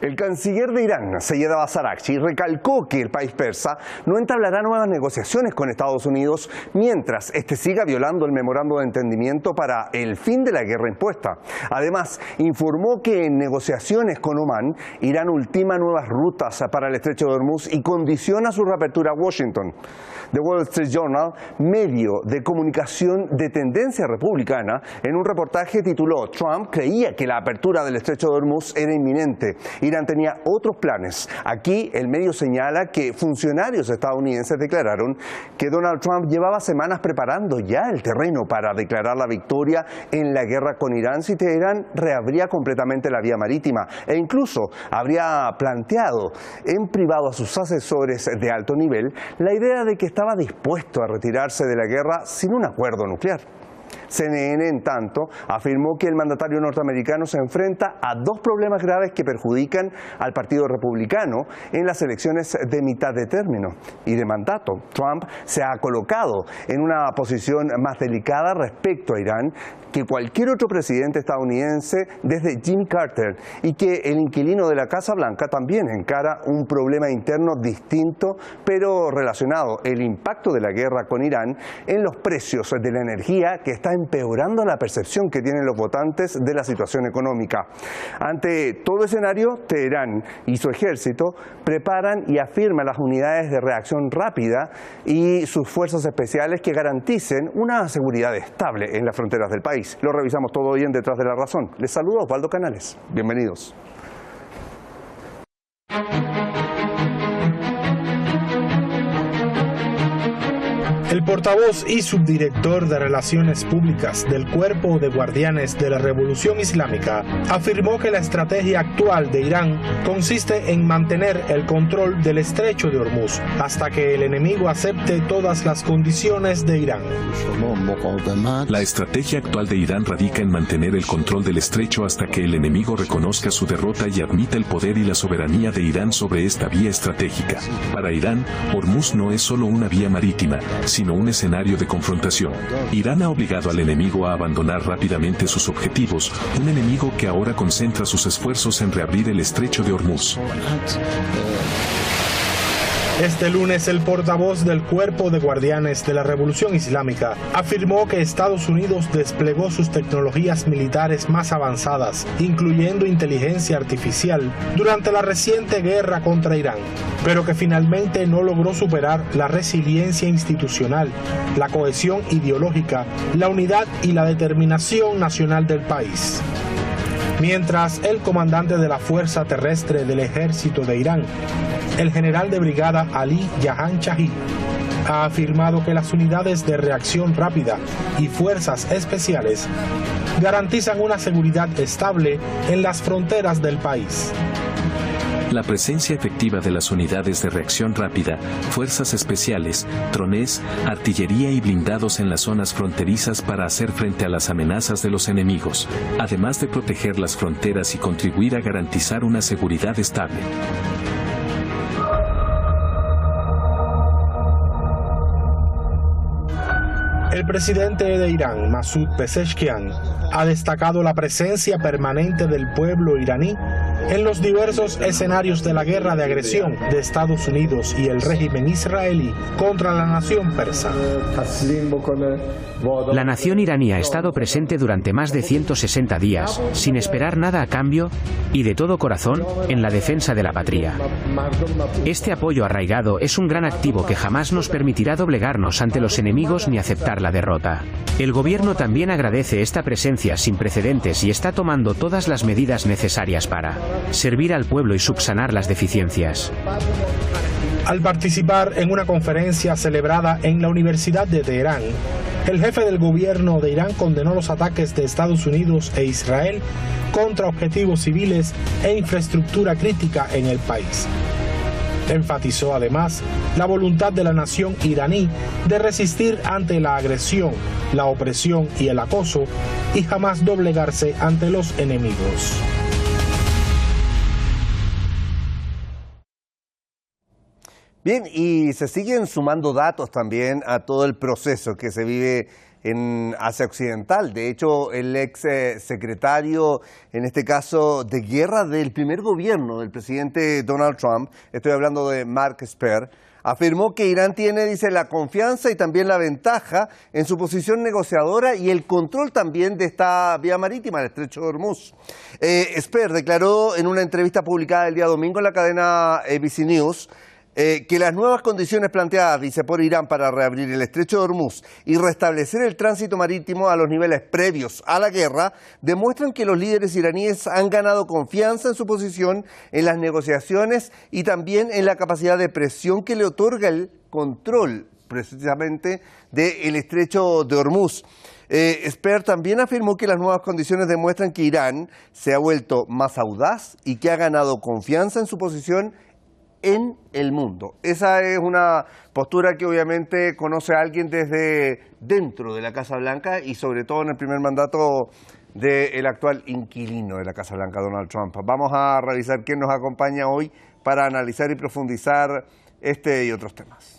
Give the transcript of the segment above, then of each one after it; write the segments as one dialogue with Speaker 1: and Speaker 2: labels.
Speaker 1: El canciller de Irán, Seyed Abbas Araghchi, recalcó que el país persa no entablará nuevas negociaciones con Estados Unidos mientras este siga violando el memorando de entendimiento para el fin de la guerra impuesta. Además, informó que en negociaciones con Omán, Irán ultima nuevas rutas para el estrecho de Hormuz y condiciona su reapertura a Washington. The Wall Street Journal, medio de comunicación de tendencia republicana, en un reportaje tituló "Trump creía que la apertura del estrecho de Hormuz era inminente. Irán tenía otros planes". Aquí el medio señala que funcionarios estadounidenses declararon que Donald Trump llevaba semanas preparando ya el terreno para declarar la victoria en la guerra con Irán si Teherán reabría completamente la vía marítima e incluso habría planteado en privado a sus asesores de alto nivel la idea de que estaba dispuesto a retirarse de la guerra sin un acuerdo nuclear. CNN, en tanto, afirmó que el mandatario norteamericano se enfrenta a dos problemas graves que perjudican al Partido Republicano en las elecciones de mitad de término y de mandato. Trump se ha colocado en una posición más delicada respecto a Irán que cualquier otro presidente estadounidense desde Jimmy Carter, y que el inquilino de la Casa Blanca también encara un problema interno distinto pero relacionado: el impacto de la guerra con Irán en los precios de la energía, que está empeorando la percepción que tienen los votantes de la situación económica. Ante todo escenario, Teherán y su ejército preparan y afirman las unidades de reacción rápida y sus fuerzas especiales que garanticen una seguridad estable en las fronteras del país. Lo revisamos todo hoy en Detrás de la Razón. Les saluda Osvaldo Canales. Bienvenidos.
Speaker 2: El portavoz y subdirector de Relaciones Públicas del Cuerpo de Guardianes de la Revolución Islámica afirmó que la estrategia actual de Irán consiste en mantener el control del estrecho de Hormuz hasta que el enemigo acepte todas las condiciones de Irán.
Speaker 3: La estrategia actual de Irán radica en mantener el control del estrecho hasta que el enemigo reconozca su derrota y admita el poder y la soberanía de Irán sobre esta vía estratégica. Para Irán, Hormuz no es solo una vía marítima, sino un escenario de confrontación. Irán ha obligado al enemigo a abandonar rápidamente sus objetivos, un enemigo que ahora concentra sus esfuerzos en reabrir el estrecho de Hormuz.
Speaker 2: Este lunes, el portavoz del Cuerpo de Guardianes de la Revolución Islámica afirmó que Estados Unidos desplegó sus tecnologías militares más avanzadas, incluyendo inteligencia artificial, durante la reciente guerra contra Irán, pero que finalmente no logró superar la resiliencia institucional, la cohesión ideológica, la unidad y la determinación nacional del país. Mientras el comandante de la Fuerza Terrestre del Ejército de Irán, el general de brigada Ali Jahan Chahi, ha afirmado que las unidades de reacción rápida y fuerzas especiales garantizan una seguridad estable en las fronteras del país.
Speaker 3: La presencia efectiva de las unidades de reacción rápida, fuerzas especiales, drones, artillería y blindados en las zonas fronterizas para hacer frente a las amenazas de los enemigos, además de proteger las fronteras y contribuir a garantizar una seguridad estable.
Speaker 2: El presidente de Irán, Masoud Pezeshkian, ha destacado la presencia permanente del pueblo iraní en los diversos escenarios de la guerra de agresión de Estados Unidos y el régimen israelí contra la nación persa.
Speaker 4: La nación iraní ha estado presente durante más de 160 días, sin esperar nada a cambio y de todo corazón, en la defensa de la patria. Este apoyo arraigado es un gran activo que jamás nos permitirá doblegarnos ante los enemigos ni aceptar la derrota. El gobierno también agradece esta presencia sin precedentes y está tomando todas las medidas necesarias para servir al pueblo y subsanar las deficiencias.
Speaker 2: Al participar en una conferencia celebrada en la Universidad de Teherán, el jefe del gobierno de Irán condenó los ataques de Estados Unidos e Israel contra objetivos civiles e infraestructura crítica en el país. Enfatizó además la voluntad de la nación iraní de resistir ante la agresión, la opresión y el acoso y jamás doblegarse ante los enemigos.
Speaker 1: Bien, y se siguen sumando datos también a todo el proceso que se vive en Asia Occidental. De hecho, el ex secretario, en este caso, de guerra del primer gobierno del presidente Donald Trump, estoy hablando de Mark Esper, afirmó que Irán tiene, dice, la confianza y también la ventaja en su posición negociadora y el control también de esta vía marítima, el estrecho de Hormuz. Esper declaró en una entrevista publicada el día domingo en la cadena ABC News que las nuevas condiciones planteadas, dice, por Irán para reabrir el estrecho de Hormuz y restablecer el tránsito marítimo a los niveles previos a la guerra demuestran que los líderes iraníes han ganado confianza en su posición en las negociaciones y también en la capacidad de presión que le otorga el control precisamente del estrecho de Hormuz. Esper también afirmó que las nuevas condiciones demuestran que Irán se ha vuelto más audaz y que ha ganado confianza en su posición en el mundo. Esa es una postura que obviamente conoce a alguien desde dentro de la Casa Blanca y sobre todo en el primer mandato del actual inquilino de la Casa Blanca, Donald Trump. Vamos a revisar quién nos acompaña hoy para analizar y profundizar este y otros temas.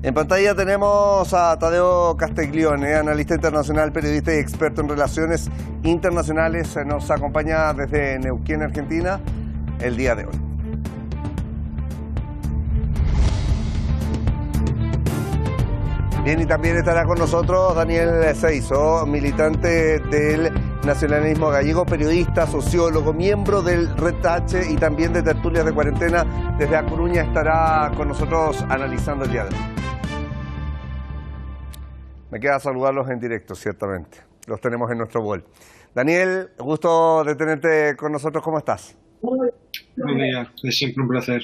Speaker 1: En pantalla tenemos a Tadeo Castiglione, analista internacional, periodista y experto en relaciones internacionales. Nos acompaña desde Neuquén, Argentina, el día de hoy. Bien, y también estará con nosotros Daniel Seizo, militante del nacionalismo gallego, periodista, sociólogo, miembro del Retache y también de Tertulias de Cuarentena. Desde A Coruña estará con nosotros analizando el día de hoy. Me queda saludarlos en directo, ciertamente. Los tenemos en nuestro bol. Daniel, gusto de tenerte con nosotros. ¿Cómo estás?
Speaker 5: Buen día, es siempre un placer.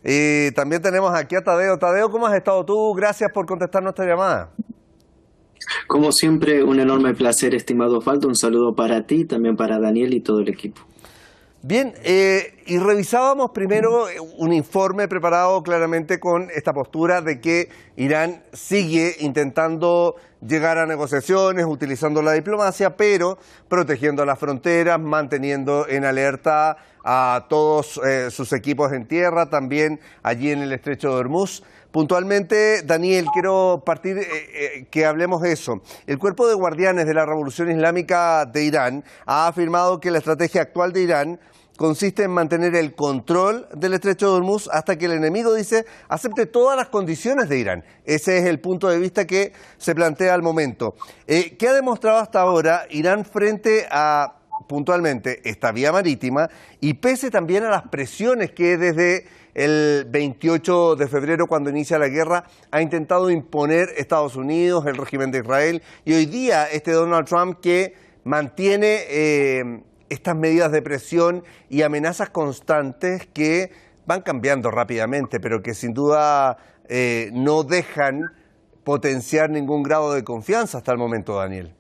Speaker 1: Y también tenemos aquí a Tadeo. Tadeo, ¿cómo has estado tú? Gracias por contestar nuestra llamada.
Speaker 6: Como siempre, un enorme placer, estimado Osvaldo. Un saludo para ti, también para Daniel y todo el equipo.
Speaker 1: Bien, y revisábamos primero un informe preparado claramente con esta postura de que Irán sigue intentando llegar a negociaciones, utilizando la diplomacia, pero protegiendo las fronteras, manteniendo en alerta a todos sus equipos en tierra, también allí en el estrecho de Hormuz. Puntualmente, Daniel, quiero partir que hablemos de eso. El Cuerpo de Guardianes de la Revolución Islámica de Irán ha afirmado que la estrategia actual de Irán consiste en mantener el control del estrecho de Hormuz hasta que el enemigo, dice, acepte todas las condiciones de Irán. Ese es el punto de vista que se plantea al momento. ¿Qué ha demostrado hasta ahora Irán frente a, puntualmente, esta vía marítima y pese también a las presiones que desde el 28 de febrero, cuando inicia la guerra, ha intentado imponer Estados Unidos, el régimen de Israel, y hoy día este Donald Trump que mantiene estas medidas de presión y amenazas constantes que van cambiando rápidamente, pero que sin duda no dejan potenciar ningún grado de confianza hasta el momento, Daniel?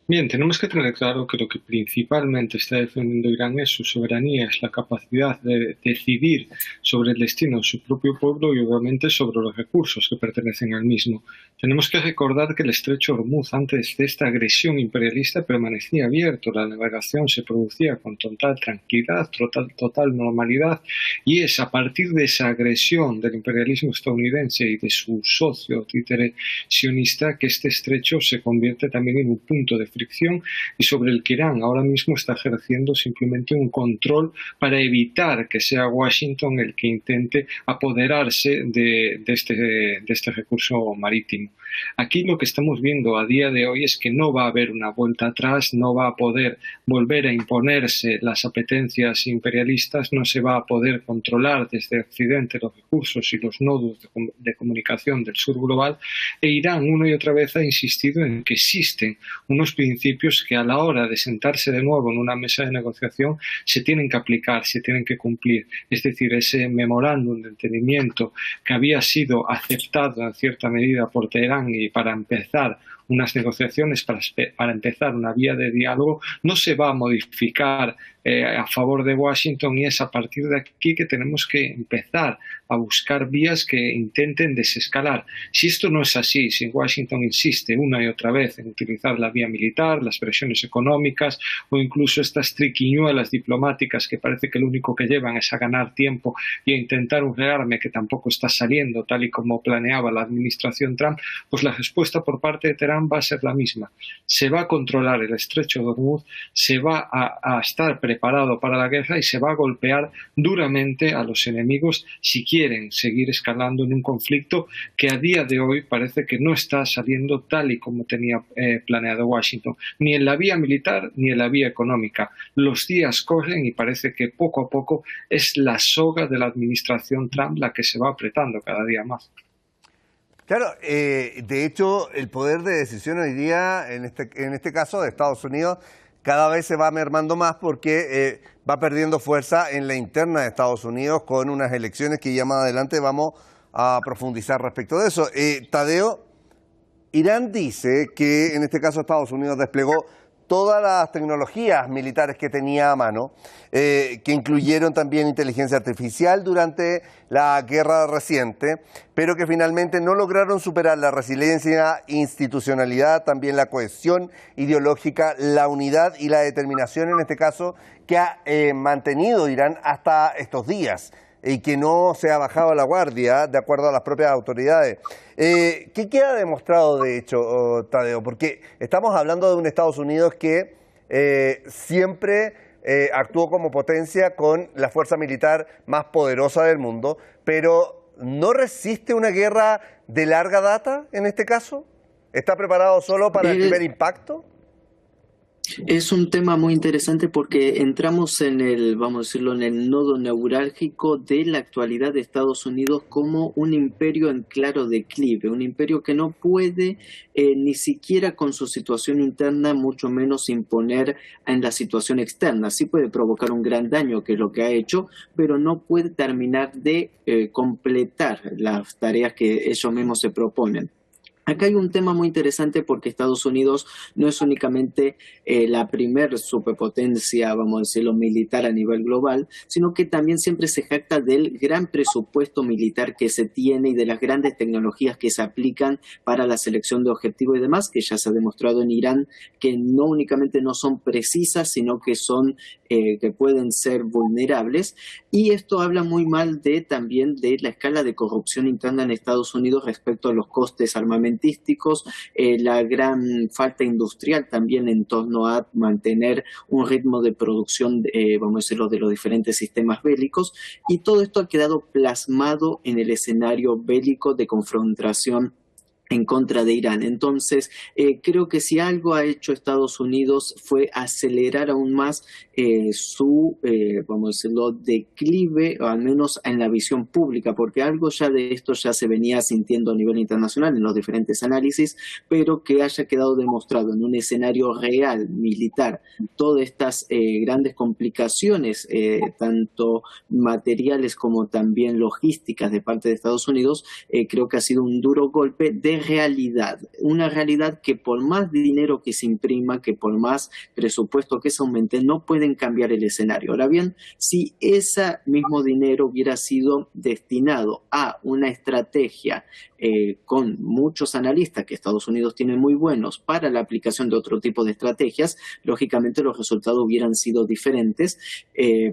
Speaker 5: Bien, tenemos que tener claro que lo que principalmente está defendiendo Irán es su soberanía, es la capacidad de decidir sobre el destino de su propio pueblo y obviamente sobre los recursos que pertenecen al mismo. Tenemos que recordar que el estrecho Hormuz antes de esta agresión imperialista permanecía abierto, la navegación se producía con total tranquilidad, total normalidad, y es a partir de esa agresión del imperialismo estadounidense y de su socio títere sionista que este estrecho se convierte también en un punto de fricción y sobre el que Irán ahora mismo está ejerciendo simplemente un control para evitar que sea Washington el que intente apoderarse de este recurso marítimo. Aquí lo que estamos viendo a día de hoy es que no va a haber una vuelta atrás, no va a poder volver a imponerse las apetencias imperialistas, no se va a poder controlar desde Occidente los recursos y los nodos de comunicación del sur global, e Irán una y otra vez ha insistido en que existen unos principios que a la hora de sentarse de nuevo en una mesa de negociación se tienen que aplicar, se tienen que cumplir. Es decir, ese memorándum de entendimiento que había sido aceptado en cierta medida por Teherán y para empezar unas negociaciones, para empezar una vía de diálogo, no se va a modificar a favor de Washington, y es a partir de aquí que tenemos que empezar a buscar vías que intenten desescalar. Si esto no es así, si Washington insiste una y otra vez en utilizar la vía militar, las presiones económicas o incluso estas triquiñuelas diplomáticas que parece que lo único que llevan es a ganar tiempo y a intentar un rearme que tampoco está saliendo tal y como planeaba la administración Trump, pues la respuesta por parte de Teherán va a ser la misma. Se va a controlar el estrecho de Hormuz, se va a estar preparado para la guerra y se va a golpear duramente a los enemigos si quieren seguir escalando en un conflicto que a día de hoy parece que no está saliendo tal y como tenía planeado Washington, ni en la vía militar ni en la vía económica. Los días corren y parece que poco a poco es la soga de la administración Trump la que se va apretando cada día más.
Speaker 1: Claro, de hecho, el poder de decisión hoy día, en este caso de Estados Unidos, cada vez se va mermando más porque va perdiendo fuerza en la interna de Estados Unidos con unas elecciones que ya más adelante vamos a profundizar respecto de eso. Tadeo, Irán dice que en este caso Estados Unidos desplegó todas las tecnologías militares que tenía a mano, que incluyeron también inteligencia artificial durante la guerra reciente, pero que finalmente no lograron superar la resiliencia, institucionalidad, también la cohesión ideológica, la unidad y la determinación en este caso que ha mantenido Irán hasta estos días y que no se ha bajado la guardia de acuerdo a las propias autoridades. ¿Qué queda demostrado de hecho, Tadeo? Porque estamos hablando de un Estados Unidos que siempre actuó como potencia con la fuerza militar más poderosa del mundo, pero ¿no resiste una guerra de larga data en este caso? ¿Está preparado solo para el primer impacto?
Speaker 6: Es un tema muy interesante porque entramos en el, vamos a decirlo, en el nodo neurálgico de la actualidad de Estados Unidos como un imperio en claro declive, un imperio que no puede ni siquiera con su situación interna, mucho menos imponer en la situación externa. Sí puede provocar un gran daño, que es lo que ha hecho, pero no puede terminar de completar las tareas que ellos mismos se proponen. Acá hay un tema muy interesante porque Estados Unidos no es únicamente la primer superpotencia, vamos a decirlo, militar a nivel global, sino que también siempre se jacta del gran presupuesto militar que se tiene y de las grandes tecnologías que se aplican para la selección de objetivos y demás, que ya se ha demostrado en Irán que no únicamente no son precisas, sino que son que pueden ser vulnerables. Y esto habla muy mal también de la escala de corrupción interna en Estados Unidos respecto a los costes armamentísticos, la gran falta industrial también en torno a mantener un ritmo de producción, vamos a decirlo, de los diferentes sistemas bélicos, y todo esto ha quedado plasmado en el escenario bélico de confrontación en contra de Irán. Entonces, creo que si algo ha hecho Estados Unidos fue acelerar aún más su, vamos a decirlo, declive, o al menos en la visión pública, porque algo ya de esto ya se venía sintiendo a nivel internacional en los diferentes análisis, pero que haya quedado demostrado en un escenario real, militar, todas estas grandes complicaciones, tanto materiales como también logísticas de parte de Estados Unidos, creo que ha sido un duro golpe de realidad, una realidad que por más dinero que se imprima, que por más presupuesto que se aumente, no pueden cambiar el escenario. Ahora bien, si ese mismo dinero hubiera sido destinado a una estrategia con muchos analistas que Estados Unidos tiene muy buenos para la aplicación de otro tipo de estrategias, lógicamente los resultados hubieran sido diferentes,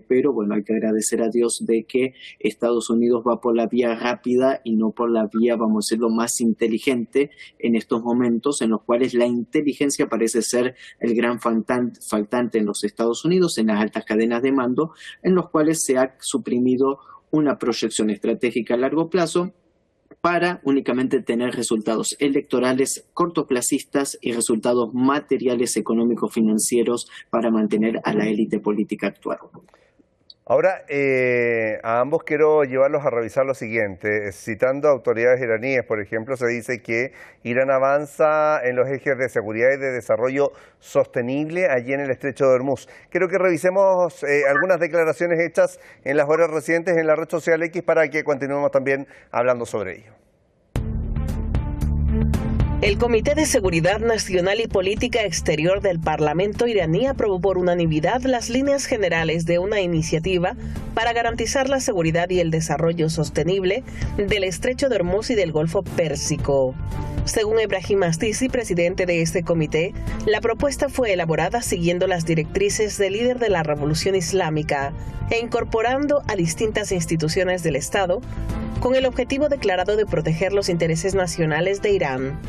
Speaker 6: pero bueno, hay que agradecer a Dios de que Estados Unidos va por la vía rápida y no por la vía, vamos a decirlo, más inteligente en estos momentos en los cuales la inteligencia parece ser el gran faltante en los Estados Unidos, en las altas cadenas de mando, en los cuales se ha suprimido una proyección estratégica a largo plazo para únicamente tener resultados electorales cortoplacistas y resultados materiales, económicos, financieros para mantener a la élite política actual.
Speaker 1: Ahora, a ambos quiero llevarlos a revisar lo siguiente. Citando a autoridades iraníes, por ejemplo, se dice que Irán avanza en los ejes de seguridad y de desarrollo sostenible allí en el estrecho de Hormuz. Quiero que revisemos algunas declaraciones hechas en las horas recientes en la red social X para que continuemos también hablando sobre ello.
Speaker 7: El Comité de Seguridad Nacional y Política Exterior del Parlamento iraní aprobó por unanimidad las líneas generales de una iniciativa para garantizar la seguridad y el desarrollo sostenible del Estrecho de Hormuz y del Golfo Pérsico. Según Ebrahim Astizi, presidente de este comité, la propuesta fue elaborada siguiendo las directrices del líder de la Revolución Islámica e incorporando a distintas instituciones del Estado con el objetivo declarado de proteger los intereses nacionales de Irán.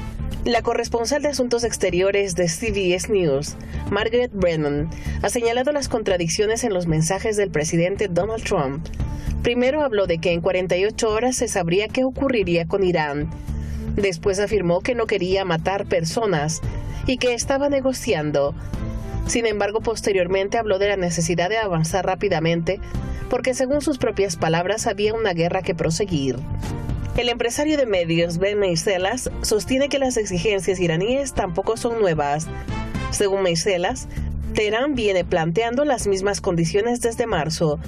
Speaker 7: La corresponsal de Asuntos Exteriores de CBS News, Margaret Brennan, ha señalado las contradicciones en los mensajes del presidente Donald Trump. Primero habló de que en 48 horas se sabría qué ocurriría con Irán. Después afirmó que no quería matar personas y que estaba negociando. Sin embargo, posteriormente habló de la necesidad de avanzar rápidamente porque, según sus propias palabras, había una guerra que proseguir. El empresario de medios Ben Meiselas sostiene que las exigencias iraníes tampoco son nuevas. Según Meiselas, Teherán viene planteando las mismas condiciones desde marzo,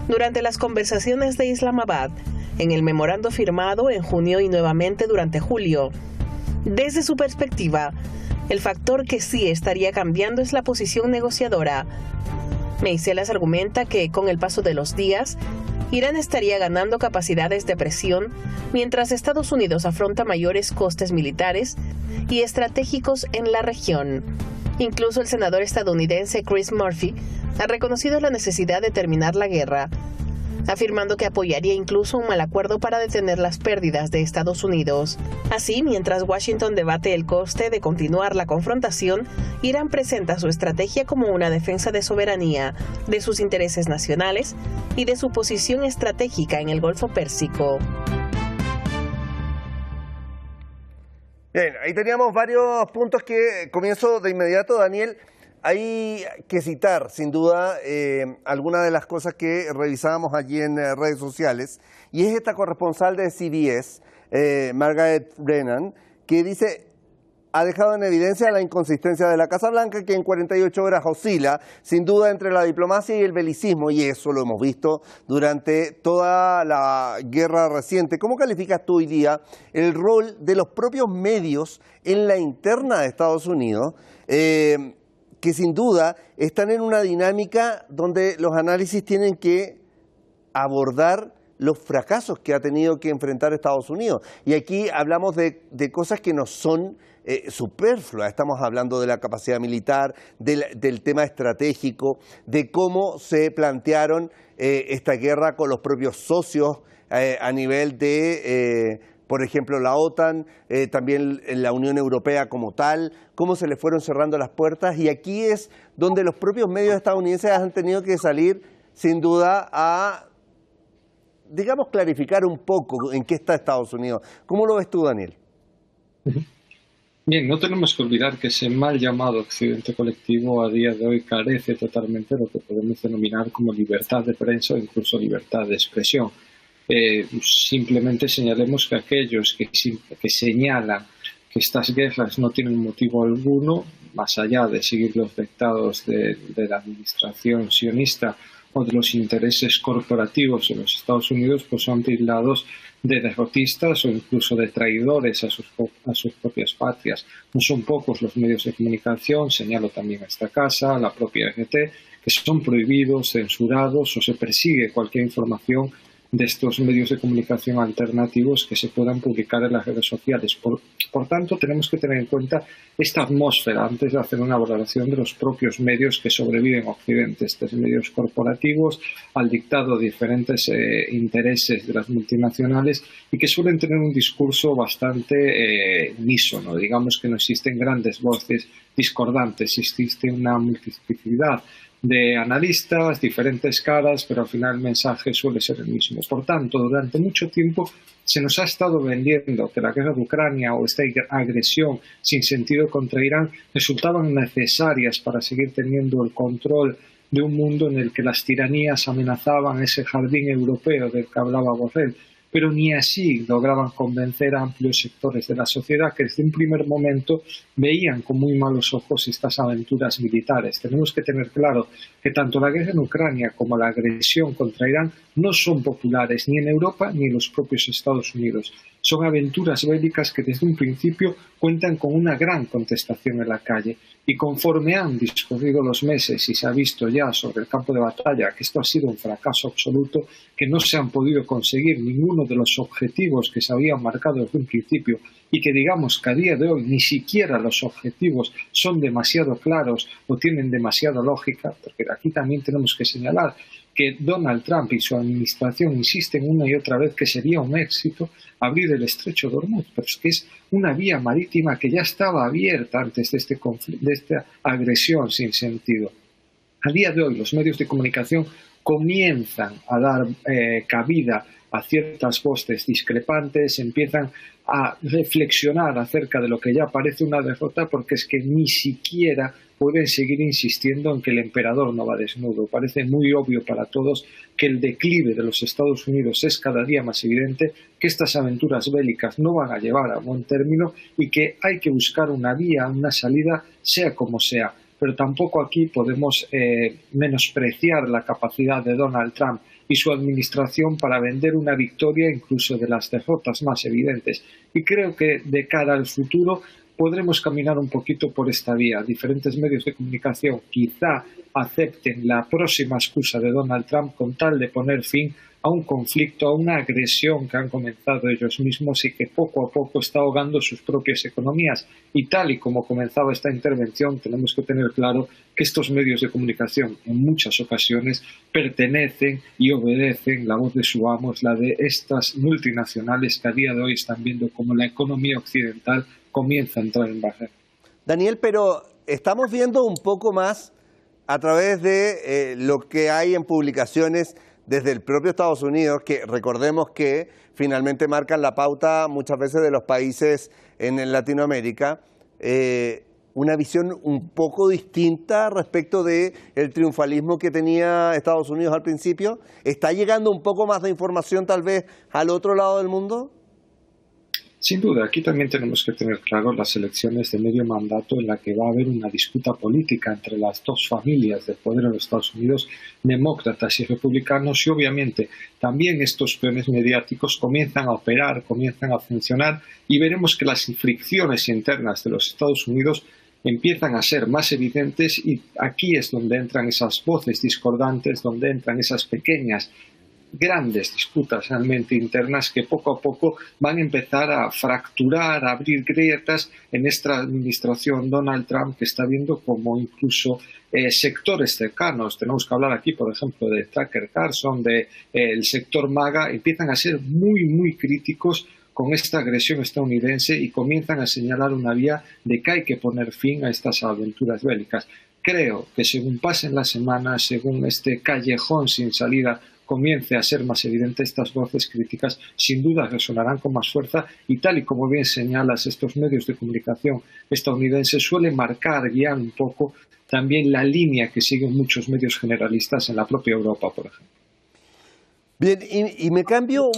Speaker 7: durante las conversaciones de Islamabad, en el memorando firmado en junio y nuevamente durante julio. Desde su perspectiva, el factor que sí estaría cambiando es la posición negociadora. Meiselas argumenta que, con el paso de los días, Irán estaría ganando capacidades de presión mientras Estados Unidos afronta mayores costes militares y estratégicos en la región. Incluso el senador estadounidense Chris Murphy ha reconocido la necesidad de terminar la guerra, afirmando que apoyaría incluso un mal acuerdo para detener las pérdidas de Estados Unidos. Así, mientras Washington debate el coste de continuar la confrontación, Irán presenta su estrategia como una defensa de soberanía, de sus intereses nacionales y de su posición estratégica en el Golfo Pérsico.
Speaker 1: Bien, ahí teníamos varios puntos que comienzo de inmediato, Daniel. Hay que citar, sin duda, algunas de las cosas que revisábamos allí en redes sociales, y es esta corresponsal de CBS, Margaret Brennan, que dice: ha dejado en evidencia la inconsistencia de la Casa Blanca, que en 48 horas oscila, sin duda, entre la diplomacia y el belicismo, y eso lo hemos visto durante toda la guerra reciente. ¿Cómo calificas tú hoy día el rol de los propios medios en la interna de Estados Unidos, que sin duda están en una dinámica donde los análisis tienen que abordar los fracasos que ha tenido que enfrentar Estados Unidos? Y aquí hablamos de cosas que no son superfluas. Estamos hablando de la capacidad militar, del tema estratégico, de cómo se plantearon esta guerra con los propios socios a nivel de por ejemplo, la OTAN, también la Unión Europea como tal, cómo se le fueron cerrando las puertas, y aquí es donde los propios medios estadounidenses han tenido que salir, sin duda, a, digamos, clarificar un poco en qué está Estados Unidos. ¿Cómo lo ves tú, Daniel?
Speaker 5: Bien, no tenemos que olvidar que ese mal llamado occidente colectivo a día de hoy carece totalmente de lo que podemos denominar como libertad de prensa o incluso libertad de expresión. Simplemente señalemos que aquellos que señalan que estas guerras no tienen motivo alguno, más allá de seguir los dictados de la administración sionista o de los intereses corporativos de los Estados Unidos, pues son tildados de derrotistas o incluso de traidores a sus propias patrias. No son pocos los medios de comunicación, señalo también a esta casa, a la propia RT, que son prohibidos, censurados o se persigue cualquier información de estos medios de comunicación alternativos que se puedan publicar en las redes sociales. Por tanto, tenemos que tener en cuenta esta atmósfera antes de hacer una valoración de los propios medios que sobreviven en Occidente, estos medios corporativos, al dictado de diferentes intereses de las multinacionales y que suelen tener un discurso bastante unísono. Digamos que no existen grandes voces discordantes, existe una multiplicidad de analistas, diferentes caras, pero al final el mensaje suele ser el mismo. Por tanto, durante mucho tiempo se nos ha estado vendiendo que la guerra de Ucrania o esta agresión sin sentido contra Irán resultaban necesarias para seguir teniendo el control de un mundo en el que las tiranías amenazaban ese jardín europeo del que hablaba Borrell, pero ni así lograban convencer a amplios sectores de la sociedad que desde un primer momento veían con muy malos ojos estas aventuras militares. Tenemos que tener claro que tanto la guerra en Ucrania como la agresión contra Irán no son populares ni en Europa ni en los propios Estados Unidos. Son aventuras bélicas que desde un principio cuentan con una gran contestación en la calle. Y conforme han discurrido los meses y se ha visto ya sobre el campo de batalla que esto ha sido un fracaso absoluto, que no se han podido conseguir ninguno de los objetivos que se habían marcado desde un principio y que digamos que a día de hoy ni siquiera los objetivos son demasiado claros o tienen demasiada lógica, porque aquí también tenemos que señalar que Donald Trump y su administración insisten una y otra vez que sería un éxito abrir el estrecho de Hormuz, pero es que es una vía marítima que ya estaba abierta antes de esta agresión sin sentido. A día de hoy los medios de comunicación comienzan a dar cabida a ciertas voces discrepantes, empiezan a reflexionar acerca de lo que ya parece una derrota, porque es que ni siquiera pueden seguir insistiendo en que el emperador no va desnudo. Parece muy obvio para todos que el declive de los Estados Unidos es cada día más evidente, que estas aventuras bélicas no van a llevar a buen término y que hay que buscar una vía, una salida, sea como sea. Pero tampoco aquí podemos menospreciar la capacidad de Donald Trump y su administración para vender una victoria incluso de las derrotas más evidentes. Y creo que de cara al futuro podremos caminar un poquito por esta vía. Diferentes medios de comunicación quizá acepten la próxima excusa de Donald Trump con tal de poner fin a un conflicto, a una agresión que han comenzado ellos mismos y que poco a poco está ahogando sus propias economías. Y tal y como comenzaba esta intervención, tenemos que tener claro que estos medios de comunicación en muchas ocasiones pertenecen y obedecen la voz de su amo, la de estas multinacionales que a día de hoy están viendo cómo la economía occidental comienza a entrar en baja.
Speaker 1: Daniel, pero estamos viendo un poco más a través de lo que hay en publicaciones desde el propio Estados Unidos, que recordemos que finalmente marcan la pauta muchas veces de los países en Latinoamérica, una visión un poco distinta respecto del triunfalismo que tenía Estados Unidos al principio. ¿Está llegando un poco más de información tal vez al otro lado del mundo?
Speaker 5: Sin duda, aquí también tenemos que tener claro las elecciones de medio mandato en la que va a haber una disputa política entre las dos familias del poder en los Estados Unidos, demócratas y republicanos, y obviamente también estos peones mediáticos comienzan a operar, comienzan a funcionar, y veremos que las fricciones internas de los Estados Unidos empiezan a ser más evidentes, y aquí es donde entran esas voces discordantes, donde entran esas pequeñas grandes disputas realmente internas que poco a poco van a empezar a fracturar, a abrir grietas en esta administración Donald Trump, que está viendo como incluso sectores cercanos, tenemos que hablar aquí por ejemplo de Tucker Carlson, del sector MAGA, empiezan a ser muy críticos con esta agresión estadounidense y comienzan a señalar una vía de que hay que poner fin a estas aventuras bélicas. Creo que según pasen las semanas, según este callejón sin salida comience a ser más evidente, estas voces críticas sin duda resonarán con más fuerza, y tal y como bien señalas, estos medios de comunicación estadounidenses suelen marcar, guiar un poco también la línea que siguen muchos medios generalistas en la propia Europa, por ejemplo.
Speaker 1: Bien, y me cambio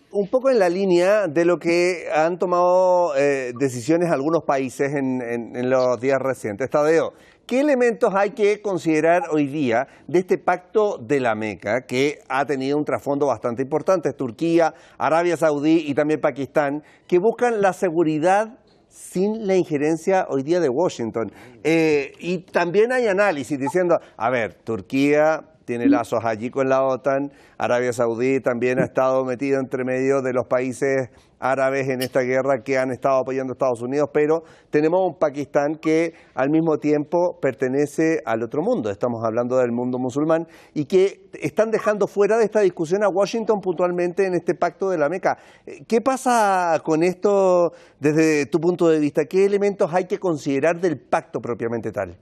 Speaker 1: un poco en la línea de lo que han tomado decisiones algunos países en los días recientes. Tadeo, ¿qué elementos hay que considerar hoy día de este pacto de la Meca, que ha tenido un trasfondo bastante importante? Turquía, Arabia Saudí y también Pakistán, que buscan la seguridad sin la injerencia hoy día de Washington. Y también hay análisis diciendo, a ver, Turquía tiene lazos allí con la OTAN, Arabia Saudí también ha estado metido entre medio de los países árabes en esta guerra que han estado apoyando a Estados Unidos, pero tenemos un Pakistán que al mismo tiempo pertenece al otro mundo, estamos hablando del mundo musulmán, y que están dejando fuera de esta discusión a Washington puntualmente en este pacto de la Meca. ¿Qué pasa con esto desde tu punto de vista? ¿Qué elementos hay que considerar del pacto propiamente tal?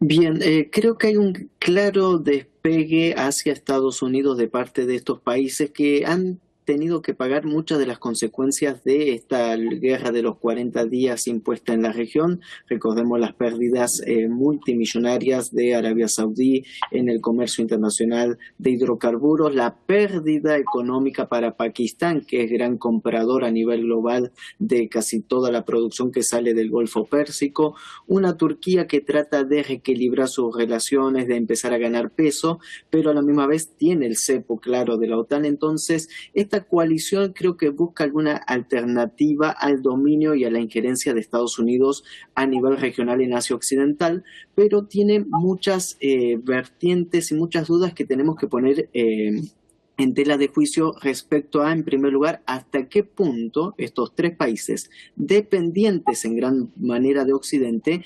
Speaker 6: Bien, creo que hay un claro despegue hacia Estados Unidos de parte de estos países que han tenido que pagar muchas de las consecuencias de esta guerra de los 40 días impuesta en la región. Recordemos las pérdidas multimillonarias de Arabia Saudí en el comercio internacional de hidrocarburos, la pérdida económica para Pakistán, que es gran comprador a nivel global de casi toda la producción que sale del Golfo Pérsico, una Turquía que trata de reequilibrar sus relaciones, de empezar a ganar peso, pero a la misma vez tiene el cepo claro de la OTAN. Entonces, esta esta coalición creo que busca alguna alternativa al dominio y a la injerencia de Estados Unidos a nivel regional en Asia Occidental, pero tiene muchas vertientes y muchas dudas que tenemos que poner en tela de juicio respecto a, en primer lugar, hasta qué punto estos tres países dependientes en gran manera de Occidente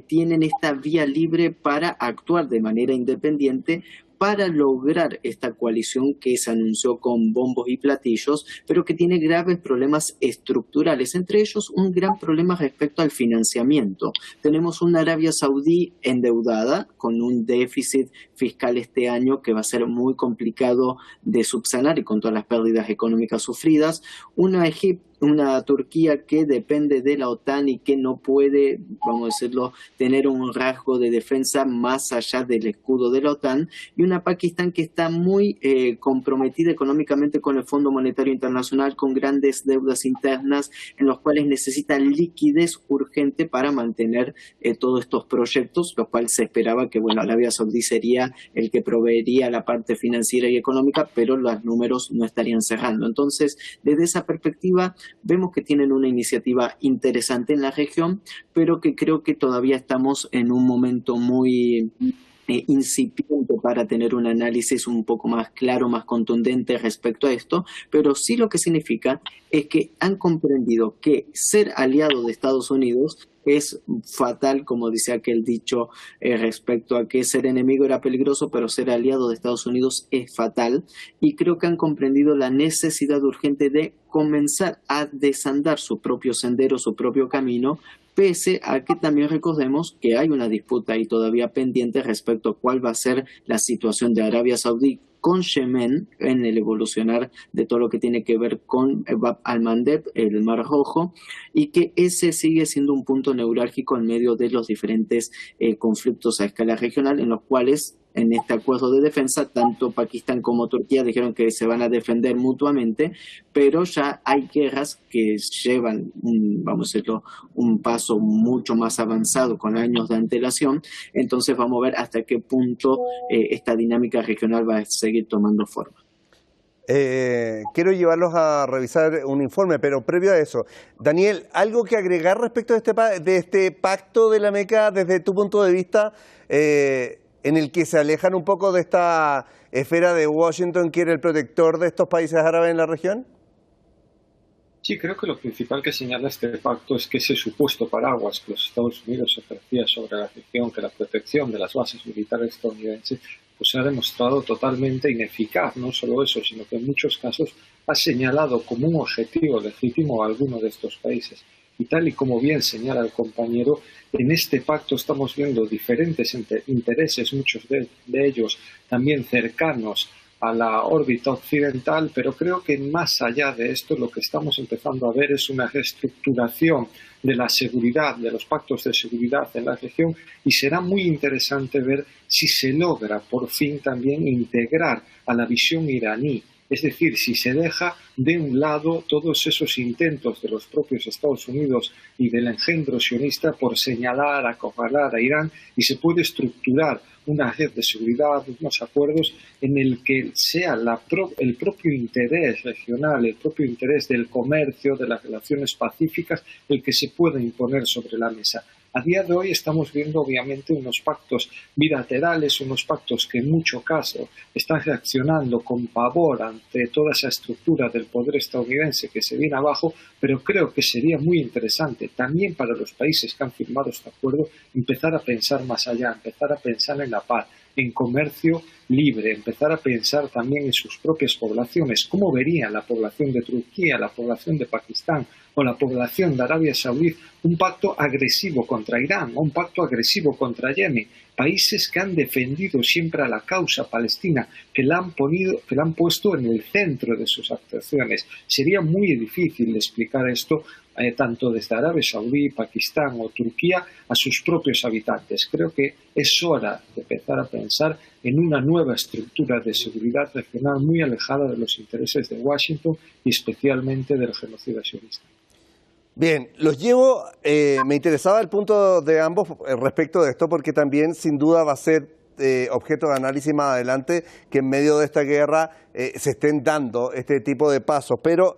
Speaker 6: tienen esta vía libre para actuar de manera independiente para lograr esta coalición que se anunció con bombos y platillos, pero que tiene graves problemas estructurales, entre ellos un gran problema respecto al financiamiento. Tenemos una Arabia Saudí endeudada, con un déficit fiscal este año que va a ser muy complicado de subsanar y con todas las pérdidas económicas sufridas, una Turquía que depende de la OTAN y que no puede, vamos a decirlo, tener un rasgo de defensa más allá del escudo de la OTAN, y una Pakistán que está muy comprometida económicamente con el Fondo Monetario Internacional, con grandes deudas internas en los cuales necesita liquidez urgente para mantener todos estos proyectos, lo cual se esperaba que, bueno, Arabia Saudí sería el que proveería la parte financiera y económica, pero los números no estarían cerrando. Entonces, desde esa perspectiva, vemos que tienen una iniciativa interesante en la región, pero que creo que todavía estamos en un momento muy incipiente para tener un análisis un poco más claro, más contundente respecto a esto, pero sí lo que significa es que han comprendido que ser aliado de Estados Unidos es fatal, como dice aquel dicho respecto a que ser enemigo era peligroso, pero ser aliado de Estados Unidos es fatal, y creo que han comprendido la necesidad urgente de comenzar a desandar su propio sendero, su propio camino, pese a que también recordemos que hay una disputa ahí todavía pendiente respecto a cuál va a ser la situación de Arabia Saudí con Yemen en el evolucionar de todo lo que tiene que ver con Bab al-Mandeb, el Mar Rojo, y que ese sigue siendo un punto neurálgico en medio de los diferentes conflictos a escala regional, en los cuales en este acuerdo de defensa tanto Pakistán como Turquía dijeron que se van a defender mutuamente, pero ya hay guerras que llevan vamos a decirlo, un paso mucho más avanzado con años de antelación. Entonces vamos a ver hasta qué punto esta dinámica regional va a seguir tomando forma.
Speaker 1: Quiero llevarlos a revisar un informe, pero previo a eso, Daniel, ¿algo que agregar respecto de este pacto de la Meca desde tu punto de vista, en el que se alejan un poco de esta esfera de Washington, que era el protector de estos países árabes en la región?
Speaker 5: Sí, creo que lo principal que señala este pacto es que ese supuesto paraguas que los Estados Unidos ejercía sobre la región, que la protección de las bases militares estadounidenses, pues se ha demostrado totalmente ineficaz. No solo eso, sino que en muchos casos ha señalado como un objetivo legítimo a alguno de estos países. Y tal y como bien señala el compañero, en este pacto estamos viendo diferentes intereses, muchos de ellos también cercanos a la órbita occidental, pero creo que más allá de esto lo que estamos empezando a ver es una reestructuración de la seguridad, de los pactos de seguridad en la región, y será muy interesante ver si se logra por fin también integrar a la visión iraní. Es decir, si se deja de un lado todos esos intentos de los propios Estados Unidos y del engendro sionista por señalar, acorralar a Irán, y se puede estructurar una red de seguridad, unos acuerdos en el que sea el propio interés regional, el propio interés del comercio, de las relaciones pacíficas, el que se pueda imponer sobre la mesa. A día de hoy estamos viendo obviamente unos pactos bilaterales, unos pactos que en mucho caso están reaccionando con pavor ante toda esa estructura del poder estadounidense que se viene abajo, pero creo que sería muy interesante también para los países que han firmado este acuerdo empezar a pensar más allá, empezar a pensar en la paz, en comercio libre, empezar a pensar también en sus propias poblaciones, cómo vería la población de Turquía, la población de Pakistán o la población de Arabia Saudí un pacto agresivo contra Irán o un pacto agresivo contra Yemen, países que han defendido siempre a la causa palestina, que la han puesto en el centro de sus actuaciones. Sería muy difícil explicar esto tanto desde Arabia Saudí, Pakistán o Turquía a sus propios habitantes. Creo que es hora de empezar a pensar en una nueva estructura de seguridad regional muy alejada de los intereses de Washington y especialmente del genocidio sionista.
Speaker 1: Bien, los llevo, me interesaba el punto de ambos respecto de esto, porque también sin duda va a ser objeto de análisis más adelante, que en medio de esta guerra se estén dando este tipo de pasos. Pero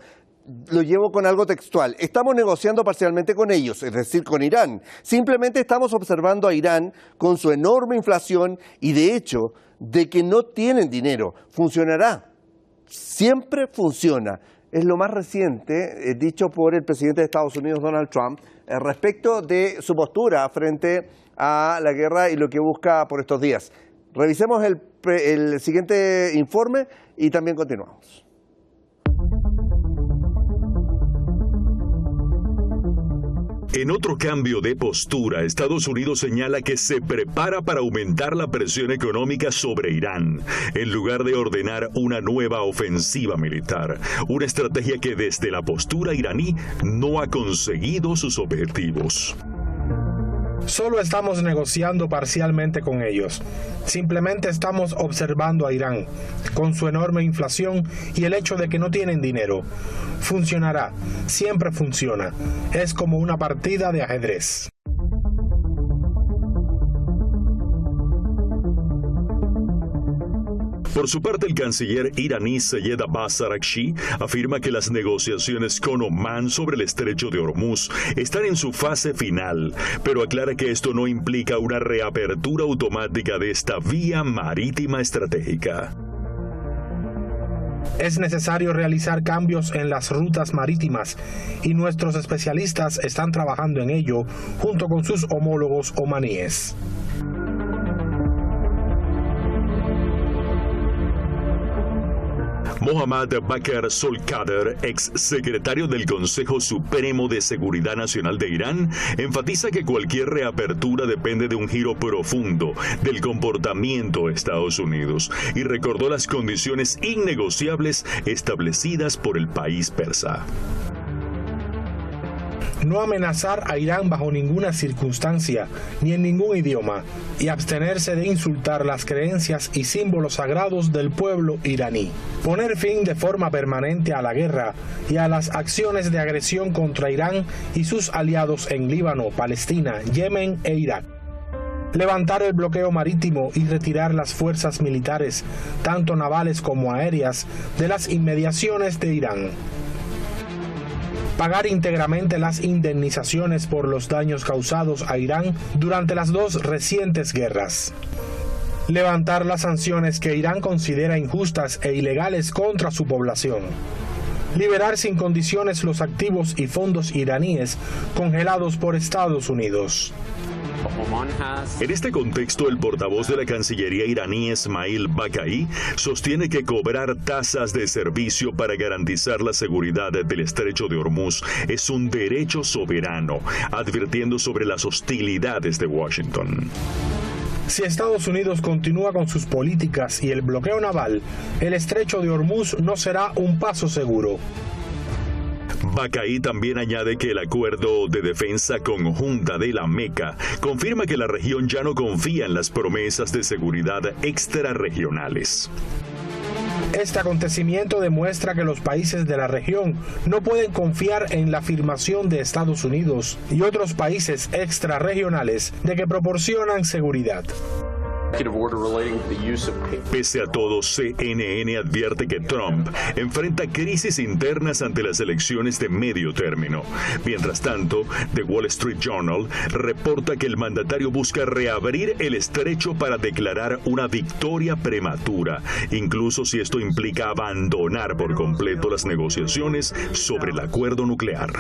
Speaker 1: lo llevo con algo textual. Estamos negociando parcialmente con ellos, es decir, con Irán. Simplemente estamos observando a Irán con su enorme inflación y, de hecho, de que no tienen dinero. ¿Funcionará? Siempre funciona. Es lo más reciente dicho por el presidente de Estados Unidos, Donald Trump, respecto de su postura frente a la guerra y lo que busca por estos días. Revisemos el siguiente informe y también continuamos.
Speaker 8: En otro cambio de postura, Estados Unidos señala que se prepara para aumentar la presión económica sobre Irán, en lugar de ordenar una nueva ofensiva militar, una estrategia que desde la postura iraní no ha conseguido sus objetivos.
Speaker 2: Solo estamos negociando parcialmente con ellos. Simplemente estamos observando a Irán, con su enorme inflación y el hecho de que no tienen dinero. Funcionará, siempre funciona. Es como una partida de ajedrez.
Speaker 8: Por su parte, el canciller iraní Seyed Abbas Araghchi afirma que las negociaciones con Omán sobre el estrecho de Hormuz están en su fase final, pero aclara que esto no implica una reapertura automática de esta vía marítima estratégica.
Speaker 2: Es necesario realizar cambios en las rutas marítimas y nuestros especialistas están trabajando en ello junto con sus homólogos omaníes.
Speaker 8: Mohammad Bakr Solkader, ex secretario del Consejo Supremo de Seguridad Nacional de Irán, enfatiza que cualquier reapertura depende de un giro profundo del comportamiento de Estados Unidos y recordó las condiciones innegociables establecidas por el país persa.
Speaker 2: No amenazar a Irán bajo ninguna circunstancia, ni en ningún idioma, y abstenerse de insultar las creencias y símbolos sagrados del pueblo iraní. Poner fin de forma permanente a la guerra y a las acciones de agresión contra Irán y sus aliados en Líbano, Palestina, Yemen e Irak. Levantar el bloqueo marítimo y retirar las fuerzas militares, tanto navales como aéreas, de las inmediaciones de Irán. Pagar íntegramente las indemnizaciones por los daños causados a Irán durante las dos recientes guerras. Levantar las sanciones que Irán considera injustas e ilegales contra su población. Liberar sin condiciones los activos y fondos iraníes congelados por Estados Unidos.
Speaker 8: En este contexto, el portavoz de la Cancillería iraní, Esmail Bakai, sostiene que cobrar tasas de servicio para garantizar la seguridad del estrecho de Hormuz es un derecho soberano, advirtiendo sobre las hostilidades de Washington.
Speaker 2: Si Estados Unidos continúa con sus políticas y el bloqueo naval, el estrecho de Hormuz no será un paso seguro.
Speaker 8: Bakai también añade que el acuerdo de defensa conjunta de la Meca confirma que la región ya no confía en las promesas de seguridad extrarregionales.
Speaker 2: Este acontecimiento demuestra que los países de la región no pueden confiar en la afirmación de Estados Unidos y otros países extrarregionales de que proporcionan seguridad.
Speaker 8: Pese a todo, CNN advierte que Trump enfrenta crisis internas ante las elecciones de medio término. Mientras tanto, The Wall Street Journal reporta que el mandatario busca reabrir el estrecho para declarar una victoria prematura, incluso si esto implica abandonar por completo las negociaciones sobre el acuerdo nuclear.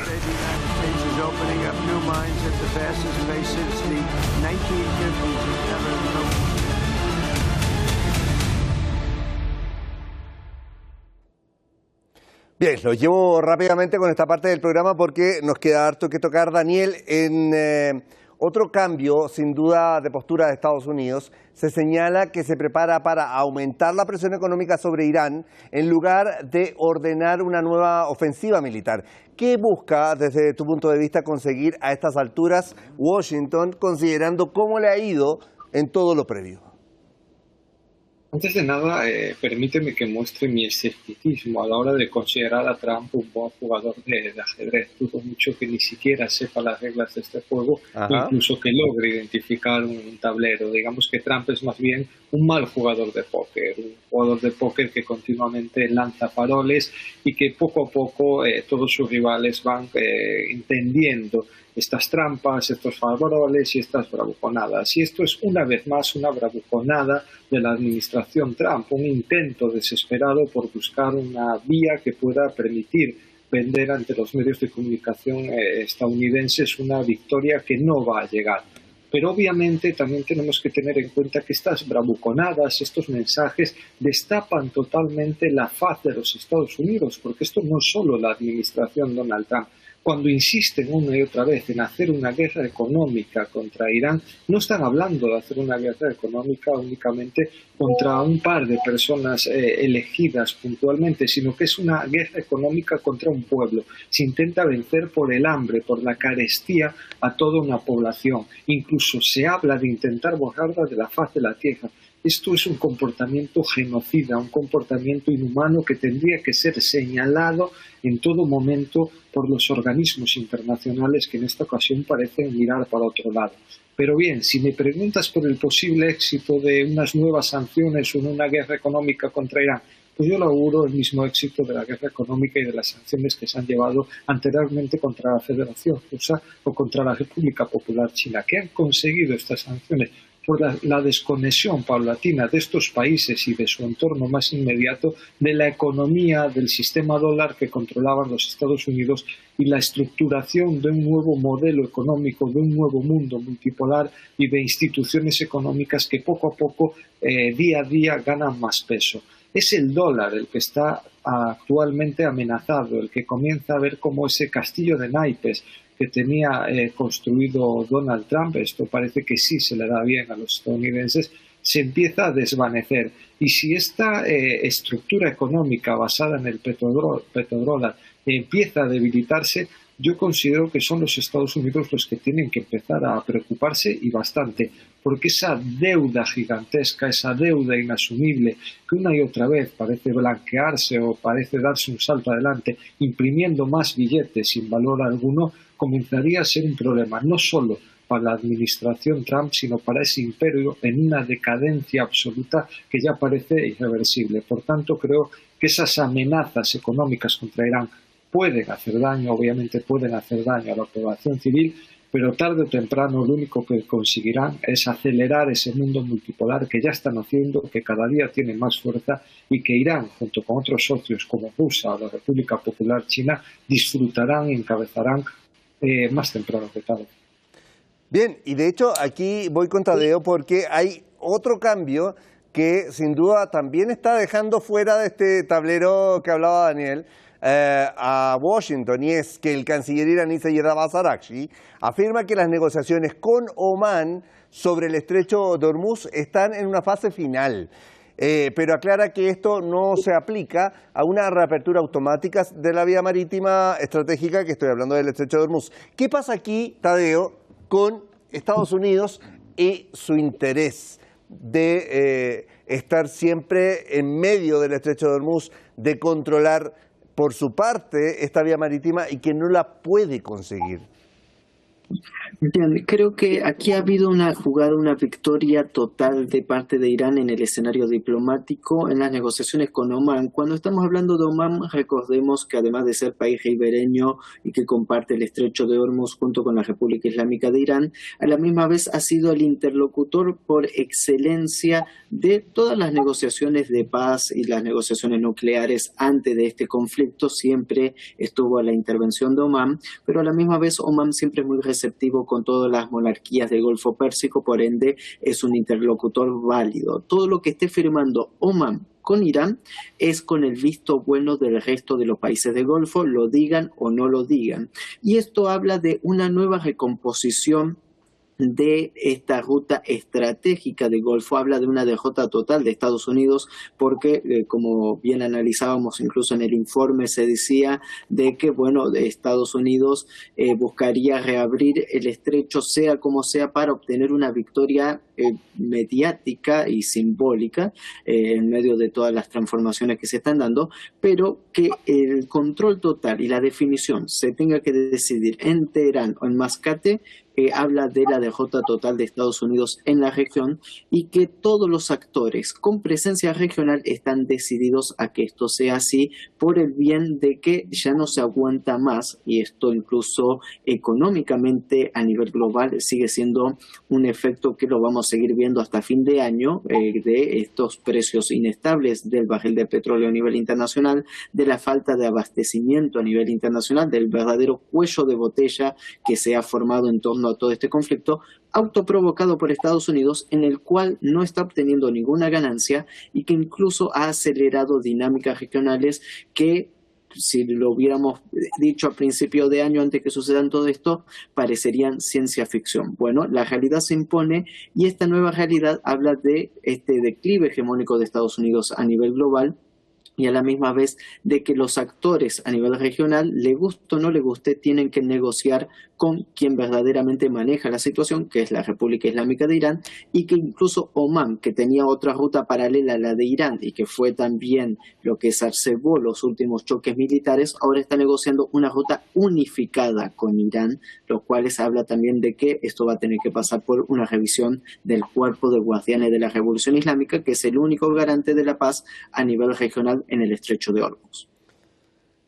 Speaker 1: Bien, lo llevo rápidamente con esta parte del programa porque nos queda harto que tocar. Daniel, en otro cambio, sin duda, de postura de Estados Unidos, se señala que se prepara para aumentar la presión económica sobre Irán en lugar de ordenar una nueva ofensiva militar. ¿Qué busca, desde tu punto de vista, conseguir a estas alturas Washington, considerando cómo le ha ido en todo lo previo?
Speaker 5: Antes de nada, permíteme que muestre mi escepticismo a la hora de considerar a Trump un buen jugador de ajedrez. Dudo mucho que ni siquiera sepa las reglas de este juego, o incluso que logre identificar un tablero. Digamos que Trump es más bien un mal jugador de póker que continuamente lanza faroles y que poco a poco todos sus rivales van entendiendo estas trampas, estos faroles y estas bravuconadas. Y esto es una vez más una bravuconada de la administración Trump, un intento desesperado por buscar una vía que pueda permitir vender ante los medios de comunicación estadounidenses una victoria que no va a llegar. Pero obviamente también tenemos que tener en cuenta que estas bravuconadas, estos mensajes, destapan totalmente la faz de los Estados Unidos, porque esto no es solo la administración Donald Trump. Cuando insisten una y otra vez en hacer una guerra económica contra Irán, no están hablando de hacer una guerra económica únicamente contra un par de personas elegidas puntualmente, sino que es una guerra económica contra un pueblo. Se intenta vencer por el hambre, por la carestía a toda una población. Incluso se habla de intentar borrarla de la faz de la tierra. Esto es un comportamiento genocida, un comportamiento inhumano que tendría que ser señalado en todo momento por los organismos internacionales que en esta ocasión parecen mirar para otro lado. Pero bien, si me preguntas por el posible éxito de unas nuevas sanciones o en una guerra económica contra Irán, pues yo le auguro el mismo éxito de la guerra económica y de las sanciones que se han llevado anteriormente contra la Federación Rusa o contra la República Popular China. ¿Qué han conseguido estas sanciones? Por la desconexión paulatina de estos países y de su entorno más inmediato de la economía del sistema dólar que controlaban los Estados Unidos y la estructuración de un nuevo modelo económico, de un nuevo mundo multipolar y de instituciones económicas que poco a poco, día a día, ganan más peso. Es el dólar el que está actualmente amenazado, el que comienza a ver como ese castillo de naipes que tenía construido Donald Trump, esto parece que sí se le da bien a los estadounidenses, se empieza a desvanecer. Y si esta estructura económica basada en el petrodólar empieza a debilitarse, yo considero que son los Estados Unidos los que tienen que empezar a preocuparse y bastante, porque esa deuda gigantesca, esa deuda inasumible, que una y otra vez parece blanquearse o parece darse un salto adelante, imprimiendo más billetes sin valor alguno, comenzaría a ser un problema no solo para la administración Trump, sino para ese imperio en una decadencia absoluta que ya parece irreversible. Por tanto, creo que esas amenazas económicas contra Irán pueden hacer daño, obviamente pueden hacer daño a la población civil, pero tarde o temprano lo único que conseguirán es acelerar ese mundo multipolar que ya están haciendo, que cada día tiene más fuerza y que Irán, junto con otros socios como Rusia o la República Popular China, disfrutarán y encabezarán más temprano que tarde.
Speaker 1: Bien, y de hecho aquí voy con Tadeo porque hay otro cambio que sin duda también está dejando fuera de este tablero que hablaba Daniel a Washington, y es que el canciller iraní Seyed Abbas Araghchi afirma que las negociaciones con Omán sobre el estrecho de Hormuz están en una fase final. Pero aclara que esto no se aplica a una reapertura automática de la vía marítima estratégica, que estoy hablando del estrecho de Hormuz. ¿Qué pasa aquí, Tadeo, con Estados Unidos y su interés de estar siempre en medio del estrecho de Hormuz, de controlar por su parte esta vía marítima y que no la puede conseguir?
Speaker 6: Bien, creo que aquí ha habido una jugada, una victoria total de parte de Irán en el escenario diplomático en las negociaciones con Omán. Cuando estamos hablando de Omán, recordemos que además de ser país ribereño y que comparte el estrecho de Hormuz junto con la República Islámica de Irán, a la misma vez ha sido el interlocutor por excelencia de todas las negociaciones de paz y las negociaciones nucleares antes de este conflicto. Siempre estuvo a la intervención de Omán, pero a la misma vez Omán siempre es muy receptivo con todas las monarquías del Golfo Pérsico, por ende es un interlocutor válido. Todo lo que esté firmando Omán con Irán es con el visto bueno del resto de los países del Golfo, lo digan o no lo digan. Y esto habla de una nueva recomposición de esta ruta estratégica del Golfo. Habla de una derrota total de Estados Unidos porque, como bien analizábamos incluso en el informe, se decía de que, bueno, de Estados Unidos buscaría reabrir el estrecho sea como sea para obtener una victoria mediática y simbólica en medio de todas las transformaciones que se están dando, pero que el control total y la definición se tenga que decidir en Teherán o en Mascate. Habla de la derrota total de Estados Unidos en la región y que todos los actores con presencia regional están decididos a que esto sea así por el bien de que ya no se aguanta más, y esto incluso económicamente a nivel global sigue siendo un efecto que lo vamos a seguir viendo hasta fin de año, de estos precios inestables del barril de petróleo a nivel internacional, de la falta de abastecimiento a nivel internacional, del verdadero cuello de botella que se ha formado en torno a todo este conflicto autoprovocado por Estados Unidos, en el cual no está obteniendo ninguna ganancia y que incluso ha acelerado dinámicas regionales que, si lo hubiéramos dicho a principio de año, antes que sucedan todo esto, parecerían ciencia ficción. Bueno, la realidad se impone y esta nueva realidad habla de este declive hegemónico de Estados Unidos a nivel global, y a la misma vez de que los actores a nivel regional, le guste o no le guste, tienen que negociar con quien verdaderamente maneja la situación, que es la República Islámica de Irán, y que incluso Omán, que tenía otra ruta paralela a la de Irán y que fue también lo que exacerbó los últimos choques militares, ahora está negociando una ruta unificada con Irán, lo cual habla también de que esto va a tener que pasar por una revisión del Cuerpo de Guardianes de la Revolución Islámica, que es el único garante de la paz a nivel regional en el estrecho de Hormuz.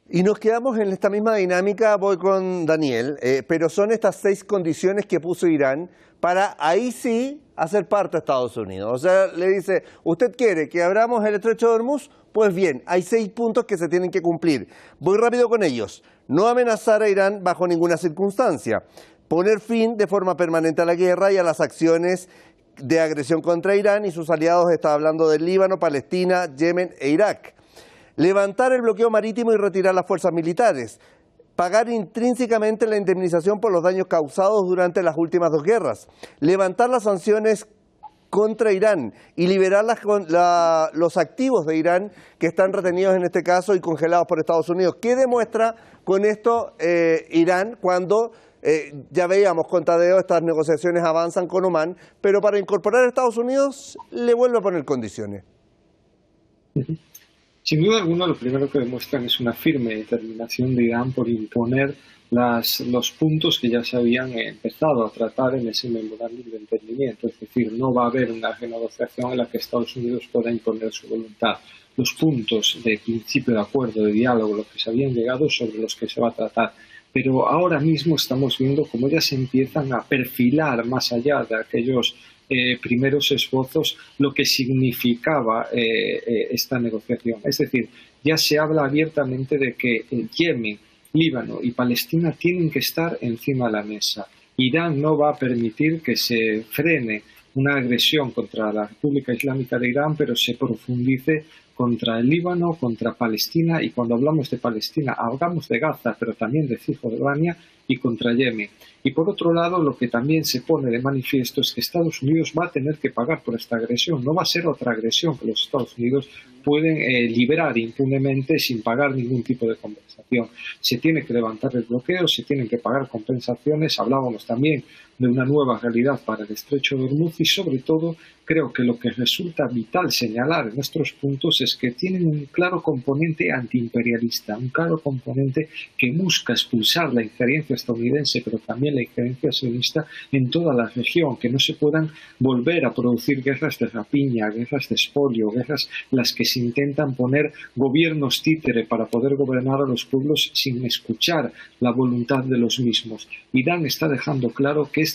Speaker 1: Y nos quedamos en esta misma dinámica, voy con Daniel, pero son estas 6 condiciones que puso Irán para ahí sí hacer parte de Estados Unidos. O sea, le dice, ¿usted quiere que abramos el estrecho de Hormuz? Pues bien, hay 6 puntos que se tienen que cumplir. Voy rápido con ellos. No amenazar a Irán bajo ninguna circunstancia. Poner fin de forma permanente a la guerra y a las acciones de agresión contra Irán y sus aliados, está hablando del Líbano, Palestina, Yemen e Irak. Levantar el bloqueo marítimo y retirar las fuerzas militares. Pagar intrínsecamente la indemnización por los daños causados durante las últimas 2 guerras. Levantar las sanciones contra Irán y liberar los activos de Irán que están retenidos en este caso y congelados por Estados Unidos. ¿Qué demuestra con esto Irán cuando ya veíamos con Tadeo estas negociaciones avanzan con Omán, pero para incorporar a Estados Unidos le vuelve a poner condiciones?
Speaker 5: Sin duda alguna, lo primero que demuestran es una firme determinación de Irán por imponer los puntos que ya se habían empezado a tratar en ese memorándum de entendimiento. Es decir, no va a haber una renegociación en la que Estados Unidos pueda imponer su voluntad. Los puntos de principio de acuerdo, de diálogo, los que se habían llegado, sobre los que se va a tratar. Pero ahora mismo estamos viendo cómo ya se empiezan a perfilar más allá de aquellos primeros esbozos lo que significaba esta negociación. Es decir, ya se habla abiertamente de que Yemen, Líbano y Palestina tienen que estar encima de la mesa. Irán no va a permitir que se frene una agresión contra la República Islámica de Irán, pero se profundice contra el Líbano, contra Palestina, y cuando hablamos de Palestina hablamos de Gaza, pero también de Cisjordania y contra Yemen. Y por otro lado, lo que también se pone de manifiesto es que Estados Unidos va a tener que pagar por esta agresión. No va a ser otra agresión que los Estados Unidos pueden liberar impunemente sin pagar ningún tipo de compensación. Se tiene que levantar el bloqueo, se tienen que pagar compensaciones. Hablábamos también de una nueva realidad para el estrecho de Hormuz y, sobre todo, creo que lo que resulta vital señalar en estos puntos es que tienen un claro componente antiimperialista, un claro componente que busca expulsar la injerencia estadounidense, pero también la injerencia sionista en toda la región, que no se puedan volver a producir guerras de rapiña, guerras de expolio, guerras las que se intentan poner gobiernos títere para poder gobernar a los pueblos sin escuchar la voluntad de los mismos. Irán está dejando claro que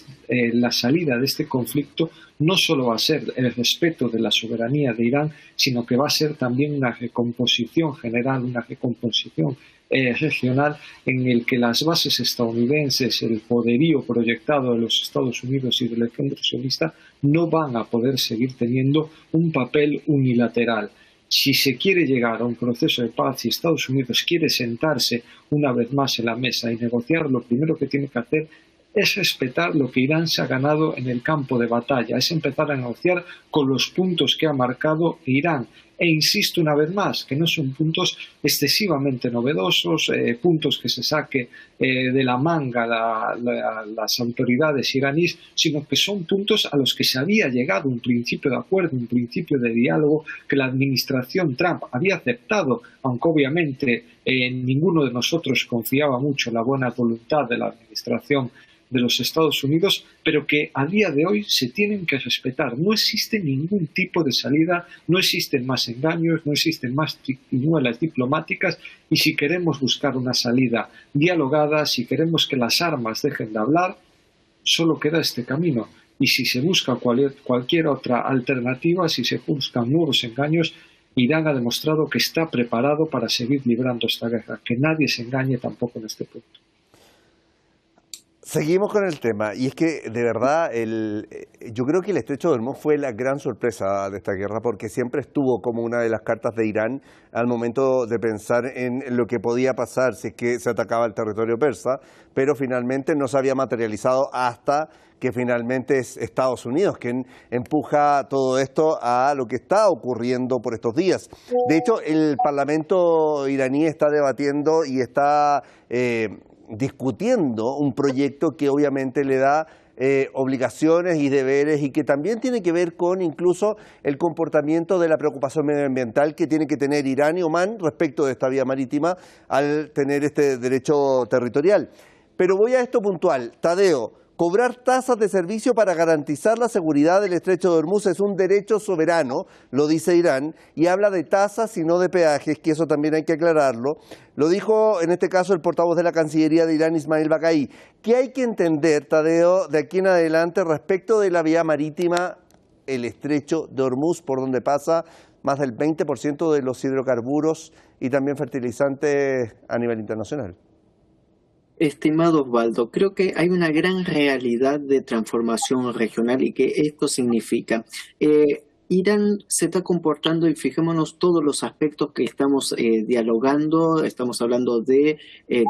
Speaker 5: la salida de este conflicto no solo va a ser el respeto de la soberanía de Irán, sino que va a ser también una recomposición general, una recomposición regional en el que las bases estadounidenses, el poderío proyectado de los Estados Unidos y del centro sionista no van a poder seguir teniendo un papel unilateral. Si se quiere llegar a un proceso de paz y Estados Unidos quiere sentarse una vez más en la mesa y negociar, lo primero que tiene que hacer es respetar lo que Irán se ha ganado en el campo de batalla, es empezar a negociar con los puntos que ha marcado Irán. E insisto una vez más, que no son puntos excesivamente novedosos, puntos que se saque de la manga las autoridades iraníes, sino que son puntos a los que se había llegado un principio de acuerdo, un principio de diálogo que la administración Trump había aceptado, aunque obviamente ninguno de nosotros confiaba mucho en la buena voluntad de la administración de los Estados Unidos, pero que a día de hoy se tienen que respetar. No existe ningún tipo de salida, no existen más engaños, no existen más triquiñuelas diplomáticas, y si queremos buscar una salida dialogada, si queremos que las armas dejen de hablar, solo queda este camino. Y si se busca cualquier otra alternativa, si se buscan nuevos engaños, Irán ha demostrado que está preparado para seguir librando esta guerra. Que nadie se engañe tampoco en este punto.
Speaker 1: Seguimos con el tema, y es que de verdad yo creo que el Estrecho de Hormuz fue la gran sorpresa de esta guerra, porque siempre estuvo como una de las cartas de Irán al momento de pensar en lo que podía pasar si es que se atacaba el territorio persa, pero finalmente no se había materializado hasta que finalmente es Estados Unidos quien empuja todo esto a lo que está ocurriendo por estos días. De hecho, el Parlamento iraní está debatiendo y está discutiendo un proyecto que obviamente le da obligaciones y deberes, y que también tiene que ver con incluso el comportamiento de la preocupación medioambiental que tiene que tener Irán y Omán respecto de esta vía marítima al tener este derecho territorial. Pero voy a esto puntual. Tadeo, cobrar tasas de servicio para garantizar la seguridad del Estrecho de Hormuz es un derecho soberano, lo dice Irán, y habla de tasas y no de peajes, que eso también hay que aclararlo. Lo dijo en este caso el portavoz de la Cancillería de Irán, Ismail Baqai. ¿Qué hay que entender, Tadeo, de aquí en adelante respecto de la vía marítima, el Estrecho de Hormuz, por donde pasa más del 20% de los hidrocarburos y también fertilizantes a nivel internacional?
Speaker 6: Estimado Osvaldo, creo que hay una gran realidad de transformación regional y que esto significa. Irán se está comportando, y fijémonos todos los aspectos que estamos dialogando, estamos hablando de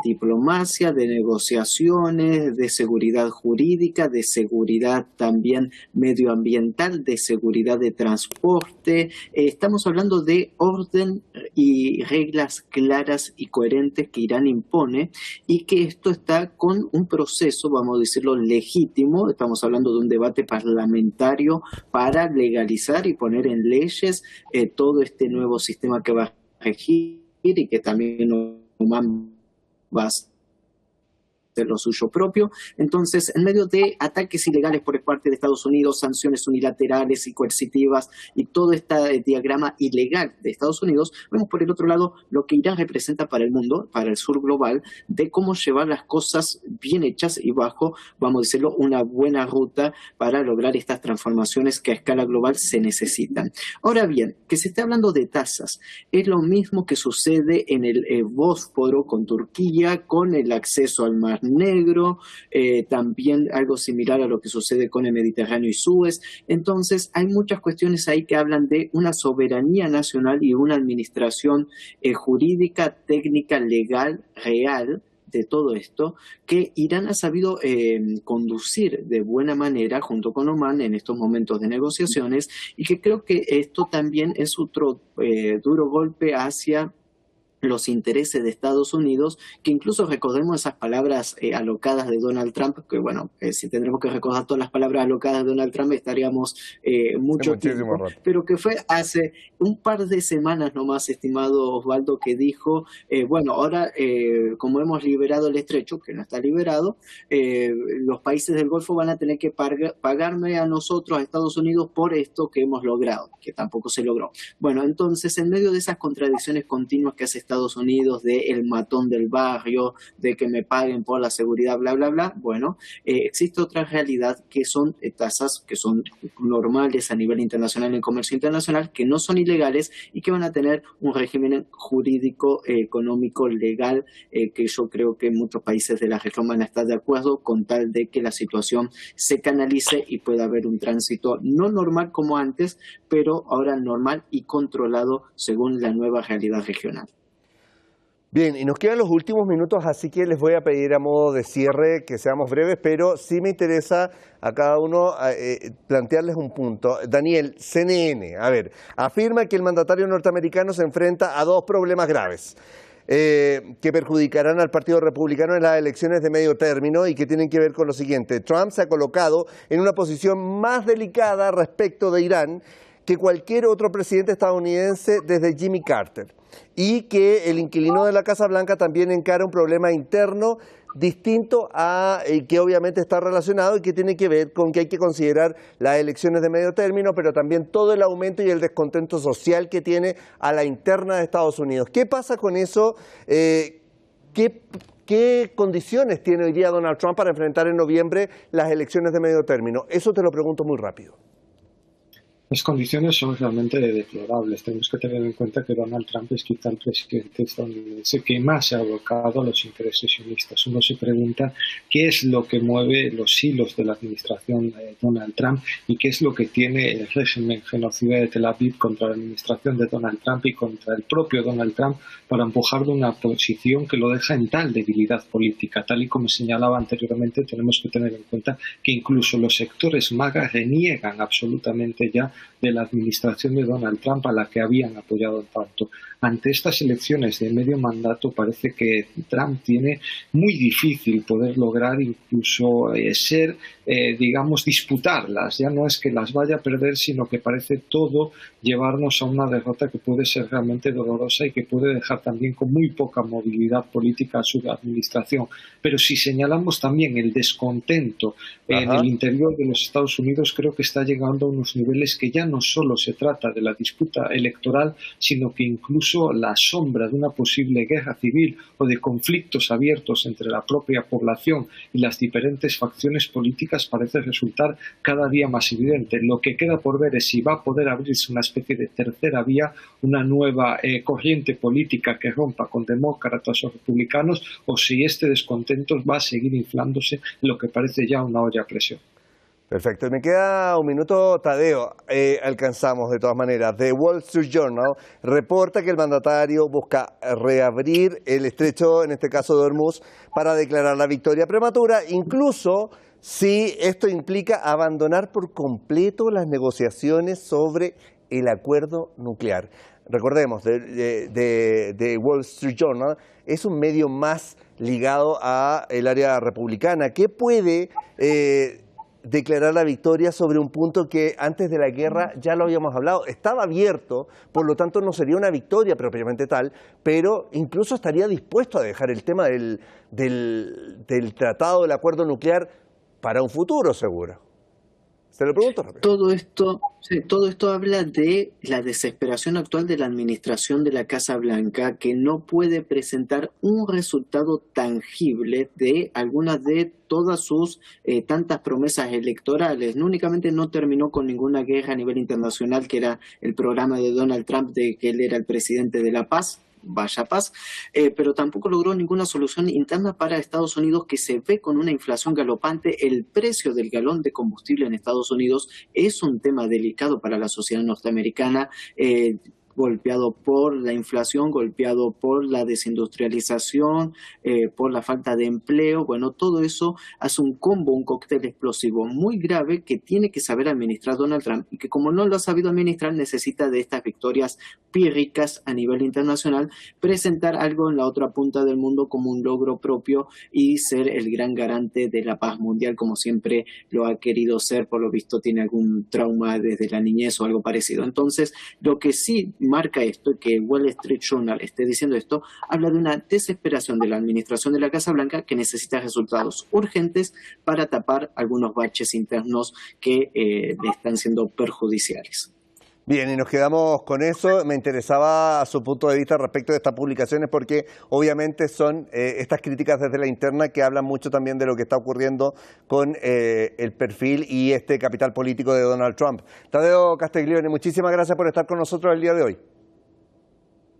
Speaker 6: diplomacia, de negociaciones, de seguridad jurídica, de seguridad también medioambiental, de seguridad de transporte, estamos hablando de orden y reglas claras y coherentes que Irán impone, y que esto está con un proceso, vamos a decirlo, legítimo. Estamos hablando de un debate parlamentario para legalizar y poner en leyes todo este nuevo sistema que va a regir, y que también Oman va a hacer lo suyo propio. Entonces, en medio de ataques ilegales por parte de Estados Unidos, sanciones unilaterales y coercitivas, y todo este diagrama ilegal de Estados Unidos, vemos por el otro lado lo que Irán representa para el mundo, para el sur global, de cómo llevar las cosas bien hechas y bajo, vamos a decirlo, una buena ruta para lograr estas transformaciones que a escala global se necesitan. Ahora bien, que se esté hablando de tasas, es lo mismo que sucede en el Bósforo con Turquía, con el acceso al Mar Negro, también algo similar a lo que sucede con el Mediterráneo y Suez. Entonces hay muchas cuestiones ahí que hablan de una soberanía nacional y una administración jurídica, técnica, legal, real de todo esto, que Irán ha sabido conducir de buena manera junto con Omán en estos momentos de negociaciones, y que creo que esto también es otro duro golpe hacia los intereses de Estados Unidos, que incluso recordemos esas palabras alocadas de Donald Trump, que bueno, si tendremos que recordar todas las palabras alocadas de Donald Trump estaríamos mucho tiempo, pero que fue hace un par de semanas nomás, estimado Osvaldo, que dijo, bueno, ahora como hemos liberado el estrecho, que no está liberado, los países del Golfo van a tener que pagarme a nosotros, a Estados Unidos, por esto que hemos logrado, que tampoco se logró. Bueno, entonces, en medio de esas contradicciones continuas que hace Estados Unidos, de el matón del barrio, de que me paguen por la seguridad, bla, bla, bla, bueno, existe otra realidad que son tasas que son normales a nivel internacional en comercio internacional, que no son ilegales y que van a tener un régimen jurídico, económico, legal, que yo creo que muchos países de la región van a estar de acuerdo, con tal de que la situación se canalice y pueda haber un tránsito no normal como antes, pero ahora normal y controlado según la nueva realidad regional.
Speaker 1: Bien, y nos quedan los últimos minutos, así que les voy a pedir a modo de cierre que seamos breves, pero sí me interesa a cada uno plantearles un punto. Daniel, CNN, a ver, afirma que el mandatario norteamericano se enfrenta a dos problemas graves que perjudicarán al Partido Republicano en las elecciones de medio término y que tienen que ver con lo siguiente. Trump se ha colocado en una posición más delicada respecto de Irán que cualquier otro presidente estadounidense desde Jimmy Carter, y que el inquilino de la Casa Blanca también encara un problema interno distinto a que obviamente está relacionado y que tiene que ver con que hay que considerar las elecciones de medio término, pero también todo el aumento y el descontento social que tiene a la interna de Estados Unidos. ¿Qué pasa con eso? ¿Qué condiciones tiene hoy día Donald Trump para enfrentar en noviembre las elecciones de medio término? Eso te lo pregunto muy rápido.
Speaker 5: Las condiciones son realmente deplorables. Tenemos que tener en cuenta que Donald Trump es quizá el presidente estadounidense que más se ha abocado a los intereses sionistas. Uno se pregunta qué es lo que mueve los hilos de la administración de Donald Trump y qué es lo que tiene el régimen genocida de Tel Aviv contra la administración de Donald Trump y contra el propio Donald Trump para empujarle una posición que lo deja en tal debilidad política. Tal y como señalaba anteriormente, tenemos que tener en cuenta que incluso los sectores MAGA reniegan absolutamente ya de la administración de Donald Trump a la que habían apoyado tanto. Ante estas elecciones de medio mandato parece que Trump tiene muy difícil poder lograr incluso disputarlas. Ya no es que las vaya a perder, sino que parece todo llevarnos a una derrota que puede ser realmente dolorosa y que puede dejar también con muy poca movilidad política a su administración. Pero si señalamos también el descontento en el interior de los Estados Unidos, creo que está llegando a unos niveles que ya no solo se trata de la disputa electoral, sino que incluso la sombra de una posible guerra civil o de conflictos abiertos entre la propia población y las diferentes facciones políticas parece resultar cada día más evidente. Lo que queda por ver es si va a poder abrirse una especie de tercera vía, una nueva corriente política que rompa con demócratas o republicanos, o si este descontento va a seguir inflándose en lo que parece ya una olla a presión.
Speaker 1: Perfecto. Me queda un minuto, Tadeo. Alcanzamos de todas maneras. The Wall Street Journal reporta que el mandatario busca reabrir el estrecho, en este caso de Hormuz, para declarar la victoria prematura, incluso si esto implica abandonar por completo las negociaciones sobre el acuerdo nuclear. Recordemos, The Wall Street Journal es un medio más ligado a el área republicana. ¿Qué puede declarar la victoria sobre un punto que antes de la guerra ya lo habíamos hablado? Estaba abierto, por lo tanto no sería una victoria propiamente tal, pero incluso estaría dispuesto a dejar el tema del tratado, del acuerdo nuclear para un futuro seguro. Se lo pregunto rápido.
Speaker 6: Todo esto habla de la desesperación actual de la administración de la Casa Blanca, que no puede presentar un resultado tangible de algunas de todas sus tantas promesas electorales. No únicamente no terminó con ninguna guerra a nivel internacional, que era el programa de Donald Trump de que él era el presidente de la paz, vaya paz, pero tampoco logró ninguna solución interna para Estados Unidos, que se ve con una inflación galopante. El precio del galón de combustible en Estados Unidos es un tema delicado para la sociedad norteamericana, golpeado por la inflación, golpeado por la desindustrialización, por la falta de empleo. Bueno, todo eso hace un combo, un cóctel explosivo muy grave que tiene que saber administrar Donald Trump, y que como no lo ha sabido administrar, necesita de estas victorias pírricas a nivel internacional, presentar algo en la otra punta del mundo como un logro propio y ser el gran garante de la paz mundial, como siempre lo ha querido ser. Por lo visto tiene algún trauma desde la niñez o algo parecido. Entonces, lo que sí marca esto, que Wall Street Journal esté diciendo esto, habla de una desesperación de la administración de la Casa Blanca, que necesita resultados urgentes para tapar algunos baches internos que le están siendo perjudiciales.
Speaker 1: Bien, y nos quedamos con eso. Me interesaba su punto de vista respecto de estas publicaciones, porque obviamente son estas críticas desde la interna que hablan mucho también de lo que está ocurriendo con el perfil y este capital político de Donald Trump. Tadeo Castiglione, muchísimas gracias por estar con nosotros el día de hoy.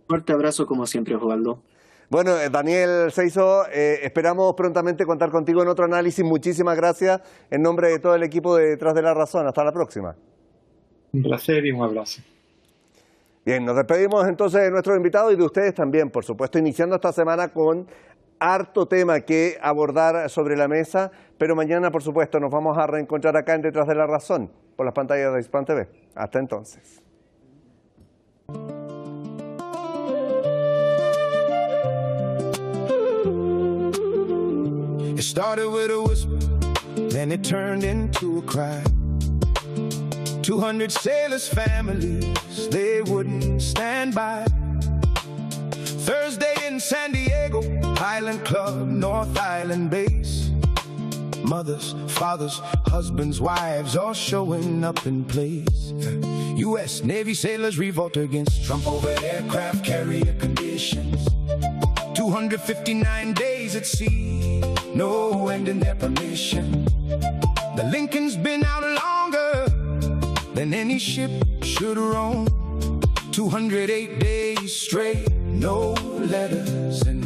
Speaker 6: Fuerte abrazo como siempre, Osvaldo.
Speaker 1: Bueno, Daniel Seizo, esperamos prontamente contar contigo en otro análisis. Muchísimas gracias en nombre de todo el equipo de Detrás de la Razón. Hasta la próxima.
Speaker 5: Un placer y un abrazo.
Speaker 1: Bien, nos despedimos entonces de nuestros invitados y de ustedes también, por supuesto, iniciando esta semana con harto tema que abordar sobre la mesa, pero mañana, por supuesto, nos vamos a reencontrar acá en Detrás de la Razón, por las pantallas de Hispan TV. Hasta entonces.
Speaker 9: It started with a whisper, then it turned into a cry. 200 sailors' families, they wouldn't stand by. Thursday in San Diego, Highland Club, North Island base. Mothers, fathers, husbands, wives, all showing up in place. U.S. Navy sailors revolt against Trump over aircraft carrier conditions. 259 days at sea, no end in their permission. The Lincoln's been out longer than any ship should roam. 208 days straight, no letters and